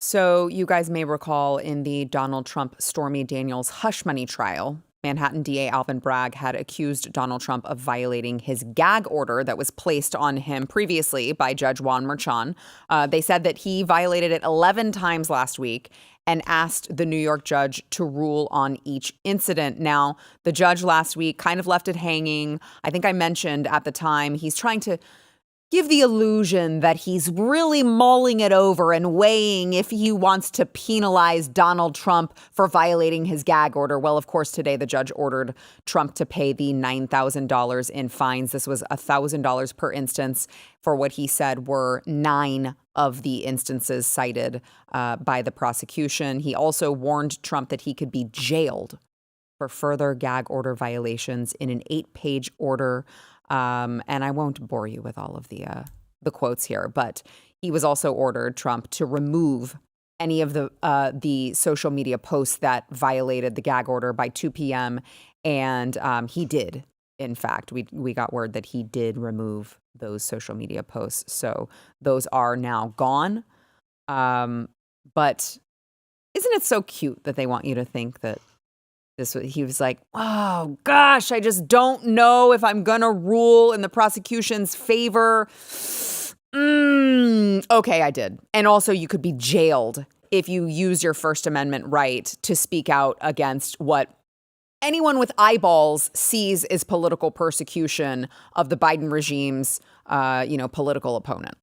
So you guys may recall in the Donald Trump Stormy Daniels hush money trial, Manhattan DA Alvin Bragg had accused Donald Trump of violating his gag order that was placed on him previously by Judge Juan Merchan. They said that he violated it 11 times last week and asked the New York judge to rule on each incident. Now, the judge last week kind of left it hanging. I think I mentioned at the time he's trying to give the illusion that he's really mulling it over and weighing if he wants to penalize Donald Trump for violating his gag order. Well, of course, today the judge ordered Trump to pay the $9,000 in fines. This was $1,000 per instance for what he said were 9 of the instances cited by the prosecution. He also warned Trump that he could be jailed for further gag order violations in an 8-page order. And I won't bore you with all of the quotes here, but he was also ordered, Trump, to remove any of the social media posts that violated the gag order by 2 p.m. And he did. In fact, we got word that he did remove those social media posts. So those are now gone. But isn't it so cute that they want you to think that he was like, oh, gosh, I just don't know if I'm going to rule in the prosecution's favor. Okay, I did. And also you could be jailed if you use your First Amendment right to speak out against what anyone with eyeballs sees as political persecution of the Biden regime's, political opponent.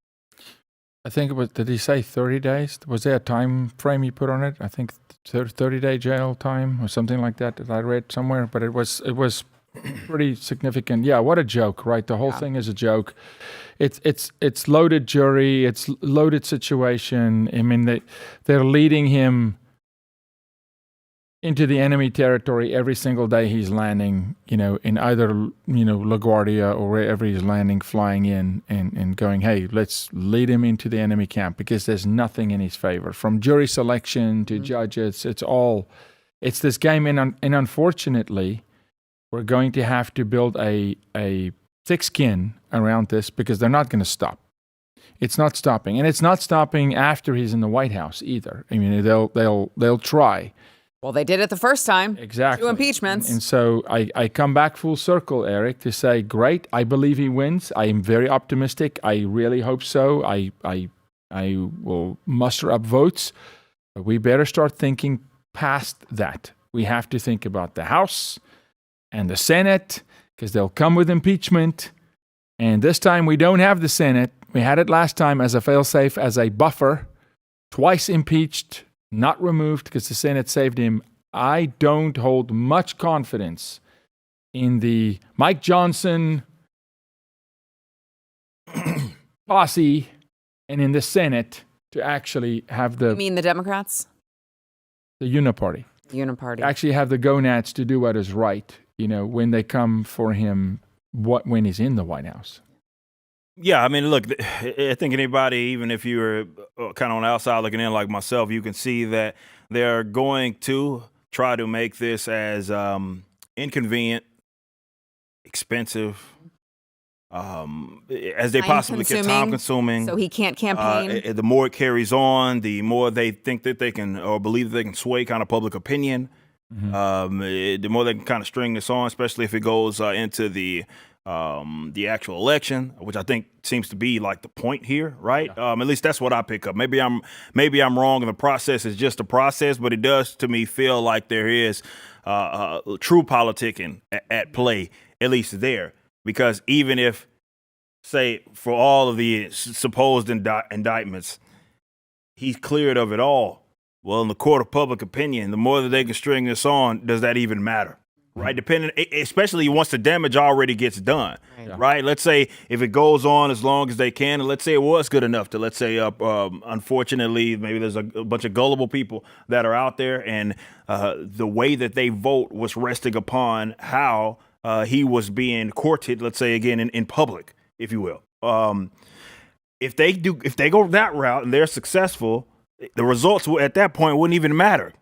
I think it was, did he say 30 days? Was there a time frame he put on it? I think 30-day jail time or something like that I read somewhere, but it was pretty significant. Yeah, what a joke, right? The whole thing is a joke. It's loaded jury, it's loaded situation. I mean, they're leading him into the enemy territory every single day he's landing, in either, LaGuardia or wherever he's landing, flying in and going, hey, let's lead him into the enemy camp because there's nothing in his favor. From jury selection to judges, it's this game. And unfortunately, we're going to have to build a thick skin around this because they're not going to stop. It's not stopping. And it's not stopping after he's in the White House either. I mean, they'll try. Well, they did it the first time. Exactly. 2 impeachments. And so I come back full circle, Eric, to say, great, I believe he wins. I am very optimistic. I really hope so. I will muster up votes. But we better start thinking past that. We have to think about the House and the Senate because they'll come with impeachment. And this time we don't have the Senate. We had it last time as a failsafe, as a buffer, twice impeached, not removed because the Senate saved him. I don't hold much confidence in the Mike Johnson posse and in the Senate to actually have the... You mean the Democrats? The uniparty. Uniparty. Actually have the gonads to do what is right, when they come for him, when he's in the White House. Yeah, I mean, look, I think anybody, even if you're kind of on the outside looking in like myself, you can see that they're going to try to make this as inconvenient, expensive, as they possibly can, time-consuming. So he can't campaign. The more it carries on, the more they think that they can or believe that they can sway kind of public opinion. Mm-hmm. The more they can kind of string this on, especially if it goes into the actual election, which I think seems to be like the point here, right? Yeah. At least that's what I pick up. Maybe I'm wrong, and the process is just a process, but it does to me feel like there is true politicking at play, at least there, because even if, say, for all of the supposed indictments, he's cleared of it all. Well, in the court of public opinion, the more that they can string this on, does that even matter? Right, depending, especially once the damage already gets done, right? Let's say if it goes on as long as they can, and let's say it was good enough to, let's say, unfortunately, maybe there's a bunch of gullible people that are out there, and the way that they vote was resting upon how he was being courted, let's say, again, in public, if you will. If they go that route and they're successful, the results at that point wouldn't even matter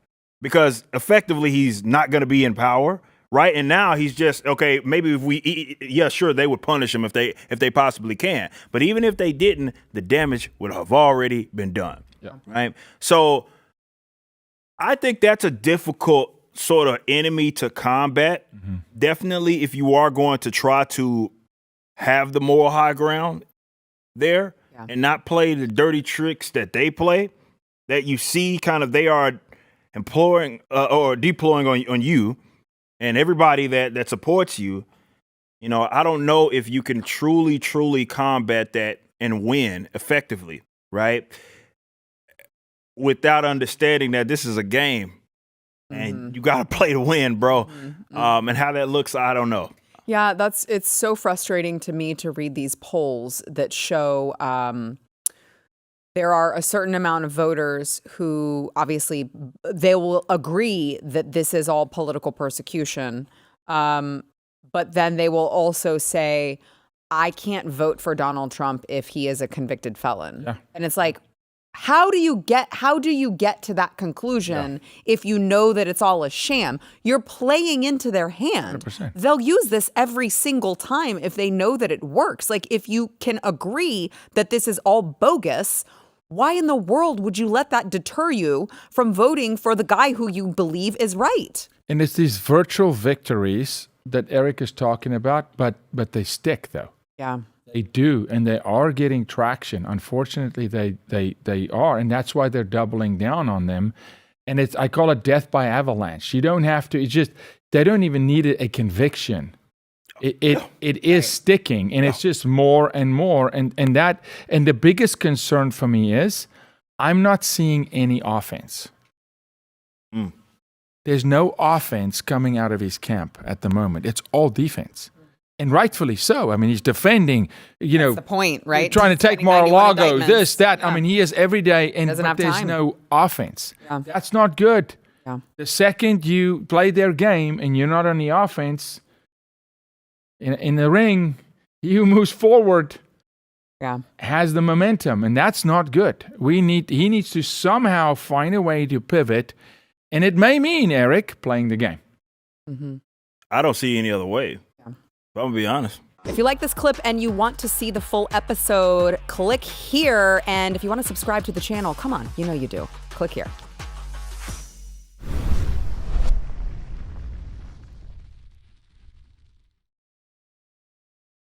because effectively he's not going to be in power. right? And now he's just okay. Maybe if yeah, sure, they would punish him if they possibly can. But even if they didn't, the damage would have already been done. Yeah. Right. So I think that's a difficult sort of enemy to combat. Mm-hmm. Definitely, if you are going to try to have the moral high ground there and not play the dirty tricks that they play, that you see kind of they are employing or deploying on you and everybody that supports you. You know, I don't know if you can truly combat that and win effectively, right? Without understanding that this is a game and you got to play to win, bro. And how that looks, I don't know. Yeah, it's so frustrating to me to read these polls that show there are a certain amount of voters who obviously they will agree that this is all political persecution. But then they will also say, I can't vote for Donald Trump if he is a convicted felon. Yeah. And it's like, how do you get to that conclusion if you know that it's all a sham? You're playing into their hand. 100%. They'll use this every single time if they know that it works. Like, if you can agree that this is all bogus, why in the world would you let that deter you from voting for the guy who you believe is right? And it's these virtual victories that Eric is talking about, but they stick though. Yeah. They do, and they are getting traction. Unfortunately, they are, and that's why they're doubling down on them. And I call it death by avalanche. You don't have to. It's just they don't even need a conviction. It is sticking, and it's just more and more. And the biggest concern for me is I'm not seeing any offense. There's no offense coming out of his camp at the moment. It's all defense. And rightfully so. I mean, he's defending, That's the point, right? Trying to take Mar-a-Lago, this, that. Yeah. I mean, he is every day, but there's no offense. Yeah. That's not good. Yeah. The second you play their game and you're not on the offense, in the ring, he who moves forward has the momentum, and that's not good. He needs to somehow find a way to pivot, and it may mean, Eric, playing the game. Mm-hmm. I don't see any other way. I'm gonna be honest. If you like this clip and you want to see the full episode, click here. And if you want to subscribe to the channel, come on, you know you do. Click here.